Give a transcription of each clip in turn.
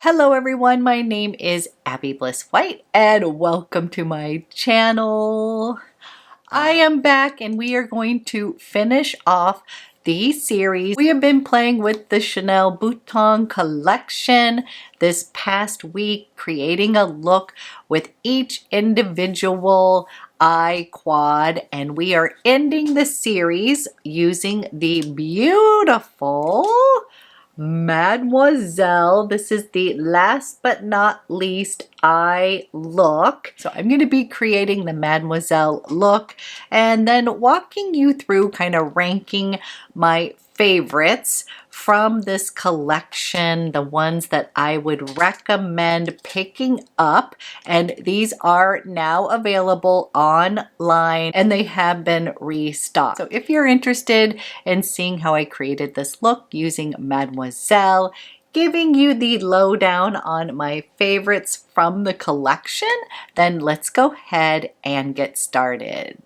Hello everyone, my name is Abby Bliss White and welcome to my channel. I am back and we are going to finish off the series. We have been playing with the Chanel Bouton collection this past week, creating a look with each individual eye quad, and we are ending the series using the beautiful Mademoiselle. This is the last but not least eye look. So I'm going to be creating the Mademoiselle look and then walking you through kind of ranking my favorites from this collection, the ones that I would recommend picking up. And these are now available online and they have been restocked. So if you're interested in seeing how I created this look using Mademoiselle, giving you the lowdown on my favorites from the collection, then let's go ahead and get started.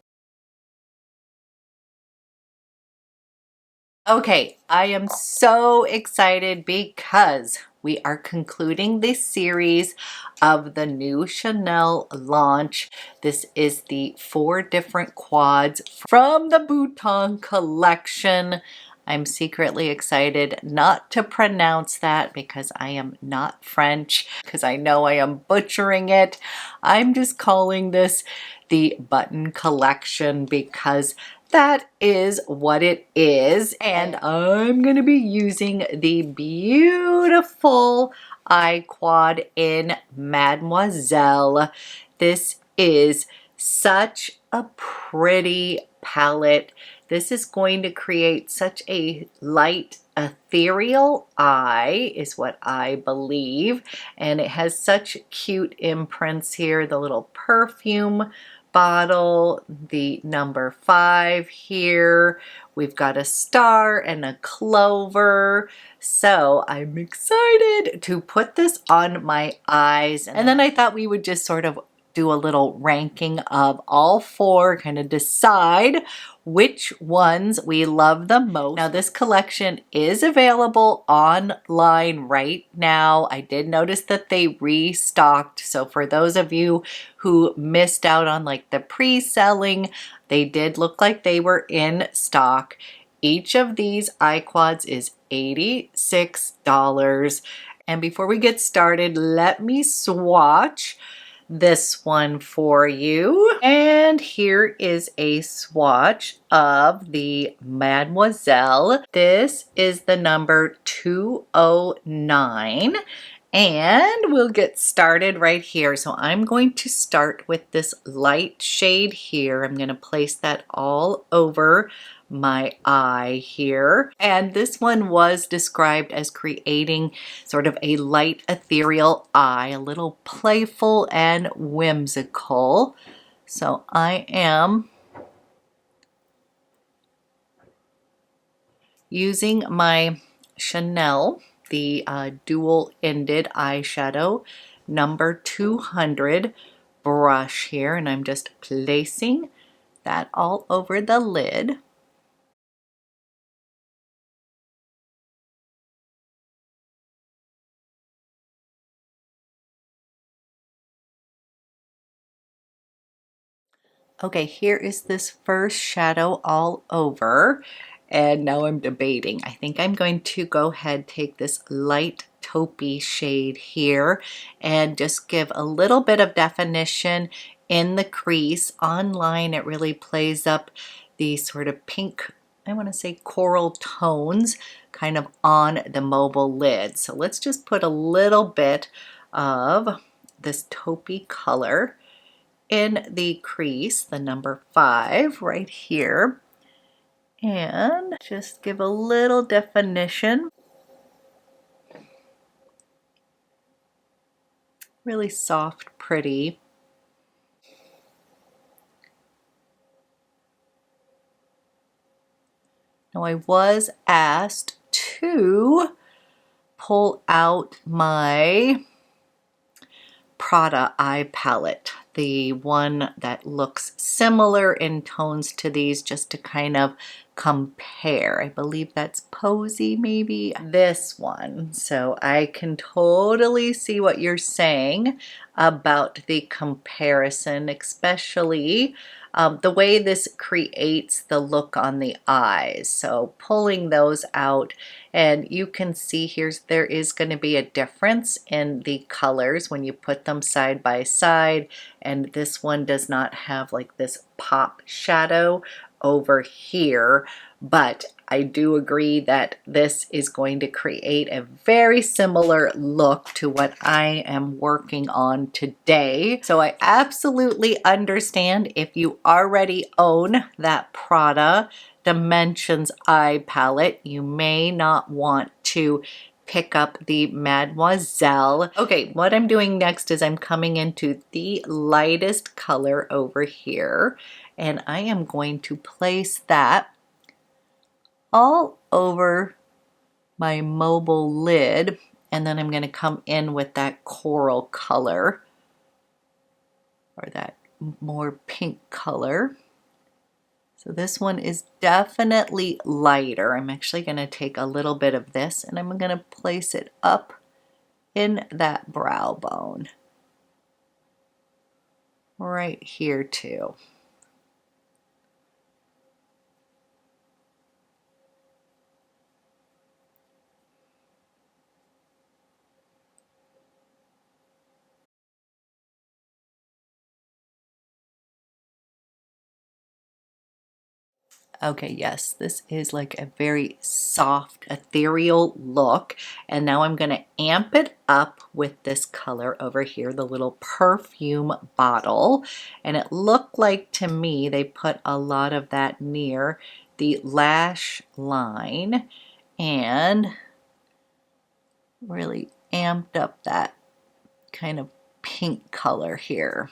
Okay, I am so excited because we are concluding this series of the new Chanel launch. This is the 4 different quads from the Bouton collection. I'm secretly excited not to pronounce that because I am not French, because I know I am butchering it. I'm just calling this the Button collection because that is what it is, and I'm going to be using the beautiful eye quad in Mademoiselle. This is such a pretty palette. This is going to create such a light ethereal eye is what I believe, and it has such cute imprints here. The little perfume bottle, the number 5 here. We've got a star and a clover. So I'm excited to put this on my eyes. And then I thought we would just sort of do a little ranking of all 4, kind of decide which ones we love the most. Now this collection is available online right now. I did notice that they restocked. So for those of you who missed out on like the pre-selling, they did look like they were in stock. Each of these eye quads is $86. And before we get started, let me swatch this one for you. And here is a swatch of the Mademoiselle. This is the number 209. And we'll get started right here. So I'm going to start with this light shade here. I'm going to place that all over my eye here. And this one was described as creating sort of a light ethereal eye, a little playful and whimsical. So I am using my Chanel, the dual-ended eyeshadow number 200 brush here, and I'm just placing that all over the lid. Okay, here is this first shadow all over, and now I'm debating. I think I'm going to go ahead, take this light taupey shade here and just give a little bit of definition in the crease. Online, it really plays up the sort of pink, I want to say coral tones kind of on the mobile lid. So let's just put a little bit of this taupey color in the crease, the number 5 right here, and just give a little definition. Really soft, pretty. Now I was asked to pull out my PRADA eye palette, the one that looks similar in tones to these, just to kind of compare. I believe that's Posy, maybe this one. So I can totally see what you're saying about the comparison, especially the way this creates the look on the eyes. So pulling those out, and you can see there is going to be a difference in the colors when you put them side by side, and this one does not have like this pop shadow over here, but I do agree that this is going to create a very similar look to what I am working on today. So I absolutely understand if you already own that Prada Dimensions eye palette, you may not want to pick up the Mademoiselle. Okay, what I'm doing next is I'm coming into the lightest color over here, and I am going to place that all over my mobile lid, and then I'm going to come in with that coral color, or that more pink color. So this one is definitely lighter. I'm actually going to take a little bit of this and I'm going to place it up in that brow bone right here too. Okay, yes, this is like a very soft, ethereal look. And now I'm going to amp it up with this color over here, the little perfume bottle. And it looked like to me they put a lot of that near the lash line and really amped up that kind of pink color here.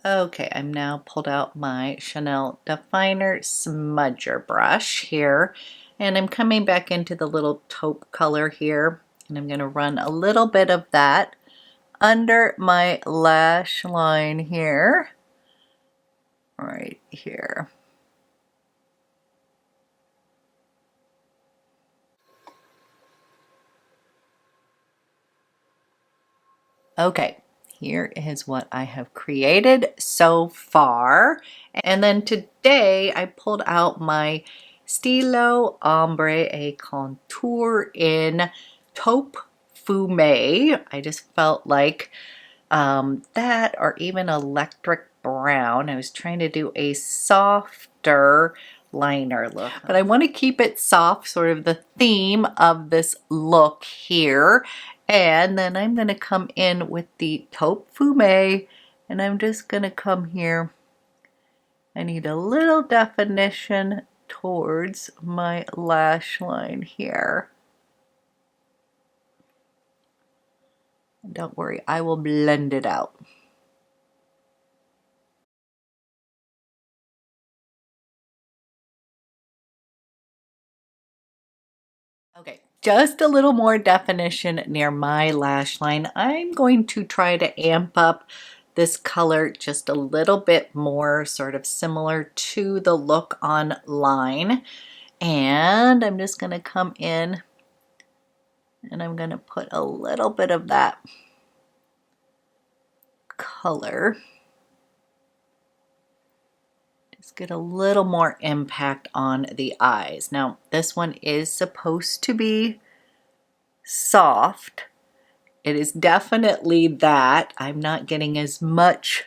Okay, I'm now pulled out my Chanel Definer Smudger brush here, and I'm coming back into the little taupe color here, and I'm going to run a little bit of that under my lash line here, right here. Okay, here is what I have created so far. And then today I pulled out my STYLO Ombre et Contour in Taupe Fume. I just felt like that, or even electric brown. I was trying to do a softer liner look, but I want to keep it soft, sort of the theme of this look here. And then I'm going to come in with the Taupe Fume, and I'm just going to come here. I need a little definition towards my lash line here. Don't worry, I will blend it out. Okay, just a little more definition near my lash line. I'm going to try to amp up this color just a little bit more, sort of similar to the look online. And I'm just going to come in and I'm going to put a little bit of that color. Just get a little more impact on the eyes. Now, this one is supposed to be soft. It is definitely that. I'm not getting as much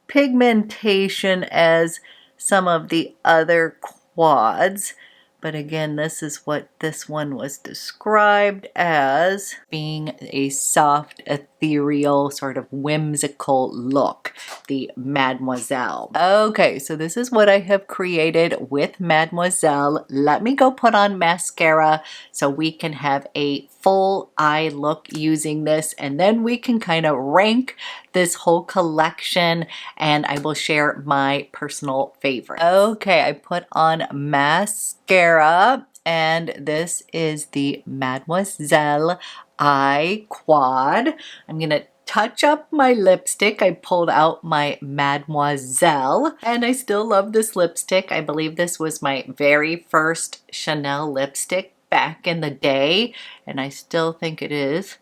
pigmentation as some of the other quads. But again, this is what this one was described as, being a soft, ethereal, sort of whimsical look, the Mademoiselle. Okay, so this is what I have created with Mademoiselle. Let me go put on mascara so we can have a full eye look using this, and then we can kind of rank this whole collection, and I will share my personal favorite. Okay, I put on mascara, and this is the Mademoiselle Eye Quad. I'm gonna touch up my lipstick. I pulled out my Mademoiselle, and I still love this lipstick. I believe this was my very first Chanel lipstick back in the day, and I still think it is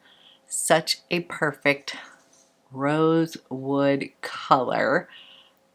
such a perfect rosewood color.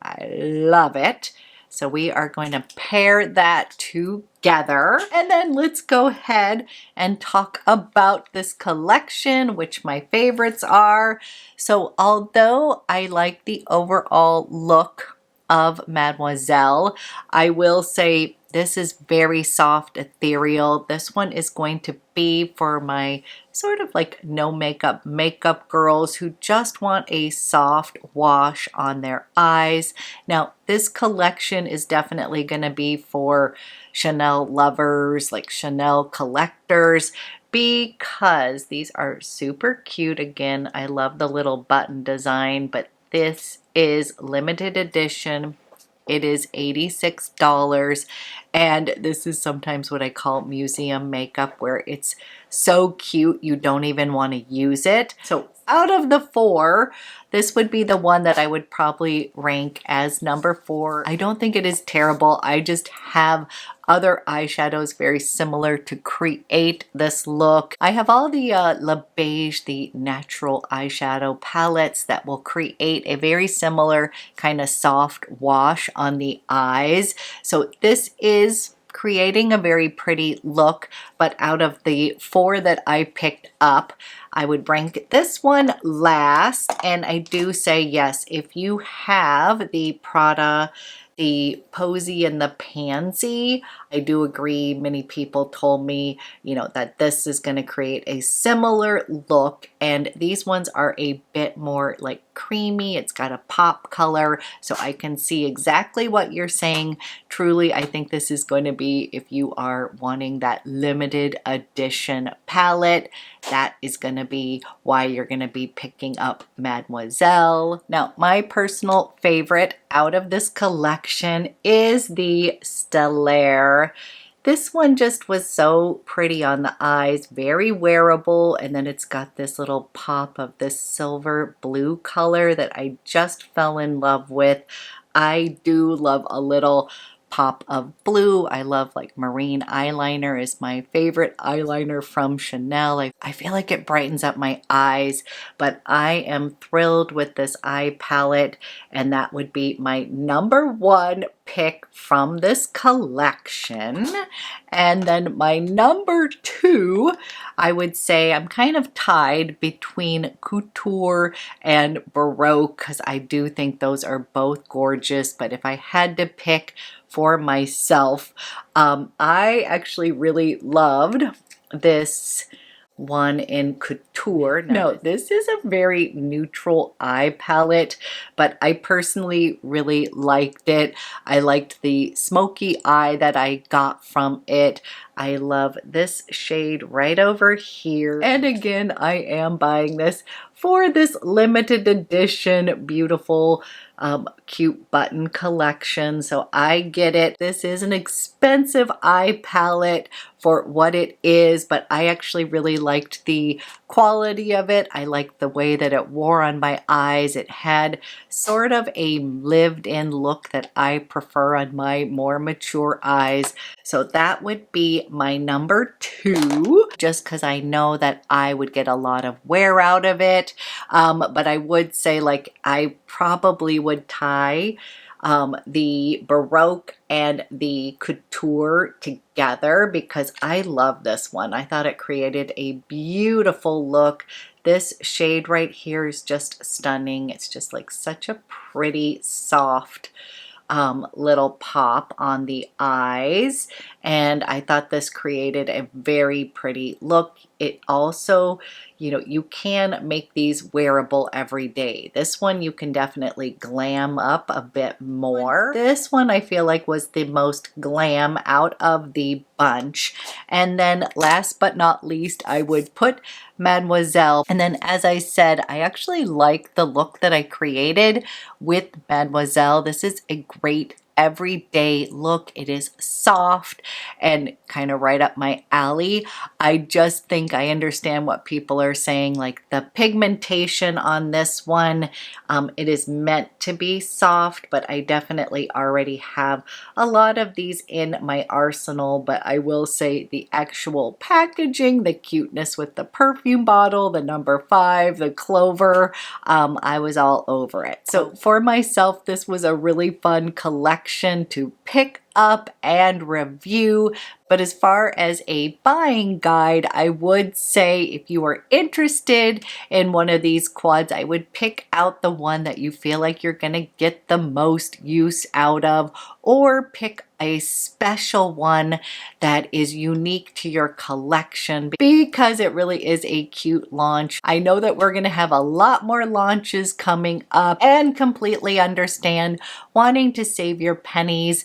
I love it. So we are going to pair that together, and then let's go ahead and talk about this collection, which my favorites are. So although I like the overall look of Mademoiselle, I will say this is very soft, ethereal. This one is going to be for my sort of like no makeup girls who just want a soft wash on their eyes. Now, this collection is definitely going to be for Chanel lovers, like Chanel collectors, because these are super cute. Again, I love the little button design, but this is limited edition. It is $86, and this is sometimes what I call museum makeup, where it's so cute you don't even want to use it. So out of the four, this would be the one that I would probably rank as number 4. I don't think it is terrible. I just have other eyeshadows very similar to create this look. I have all the Beige, the natural eyeshadow palettes that will create a very similar kind of soft wash on the eyes. So this is creating a very pretty look, but out of the 4 that I picked up, I would rank this one last. And I do say, yes, if you have the Prada, the Posy and the Pansy, I do agree. Many people told me, you know, that this is going to create a similar look, and these ones are a bit more like creamy. It's got a pop color, so I can see exactly what you're saying. Truly, I think this is going to be, if you are wanting that limited edition palette, that is going to be why you're going to be picking up Mademoiselle. Now, my personal favorite out of this collection is the Stellaire. This one just was so pretty on the eyes, very wearable, and then it's got this little pop of this silver blue color that I just fell in love with. I do love a little pop of blue. I love like marine eyeliner is my favorite eyeliner from Chanel. I feel like it brightens up my eyes, but I am thrilled with this eye palette, and that would be my number 1 pick from this collection. And then my number 2, I would say I'm kind of tied between Couture and Baroque, because I do think those are both gorgeous, but if I had to pick for myself, I actually really loved this one in Couture. No, this is a very neutral eye palette, but I personally really liked it. I liked the smoky eye that I got from it. I love this shade right over here. And again, I am buying this for this limited edition, beautiful, cute button collection. So I get it. This is an expensive eye palette for what it is, but I actually really liked the quality of it. I liked the way that it wore on my eyes. It had sort of a lived-in look that I prefer on my more mature eyes. So that would be my number 2, just because I know that I would get a lot of wear out of it. But I would say, like, I probably would tie the Baroque and the Couture together, because I love this one. I thought it created a beautiful look. This shade right here is just stunning. It's just like such a pretty, soft little pop on the eyes, and I thought this created a very pretty look. It also, you know, you can make these wearable every day. This one you can definitely glam up a bit more. This one I feel like was the most glam out of the bunch. And then last but not least, I would put Mademoiselle. And then, as I said, I actually like the look that I created with Mademoiselle. This is a great everyday look. It is soft and kind of right up my alley. I just think I understand what people are saying, like the pigmentation on this one, it is meant to be soft, but I definitely already have a lot of these in my arsenal. But I will say the actual packaging, the cuteness with the perfume bottle, the number 5, the clover, I was all over it. So for myself, this was a really fun collection to pick up and review. But as far as a buying guide, I would say if you are interested in one of these quads, I would pick out the one that you feel like you're gonna get the most use out of, or pick a special one that is unique to your collection, because it really is a cute launch. I know that we're gonna have a lot more launches coming up, and completely understand wanting to save your pennies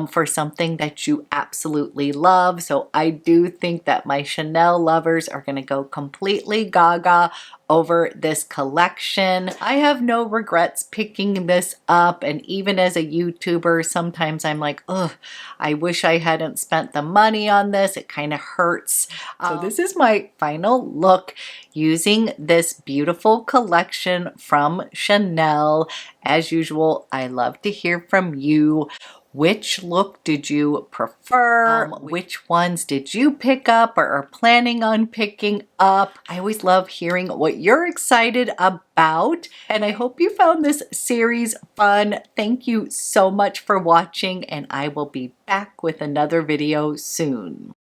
for something that you absolutely love. So I do think that my Chanel lovers are gonna go completely gaga over this collection. I have no regrets picking this up, and even as a YouTuber, sometimes I'm like, ugh, I wish I hadn't spent the money on this. It kind of hurts. So this is my final look using this beautiful collection from Chanel. As usual, I love to hear from you. Which look did you prefer? Which ones did you pick up or are planning on picking up? I always love hearing what you're excited about, and I hope you found this series fun. Thank you so much for watching, and I will be back with another video soon.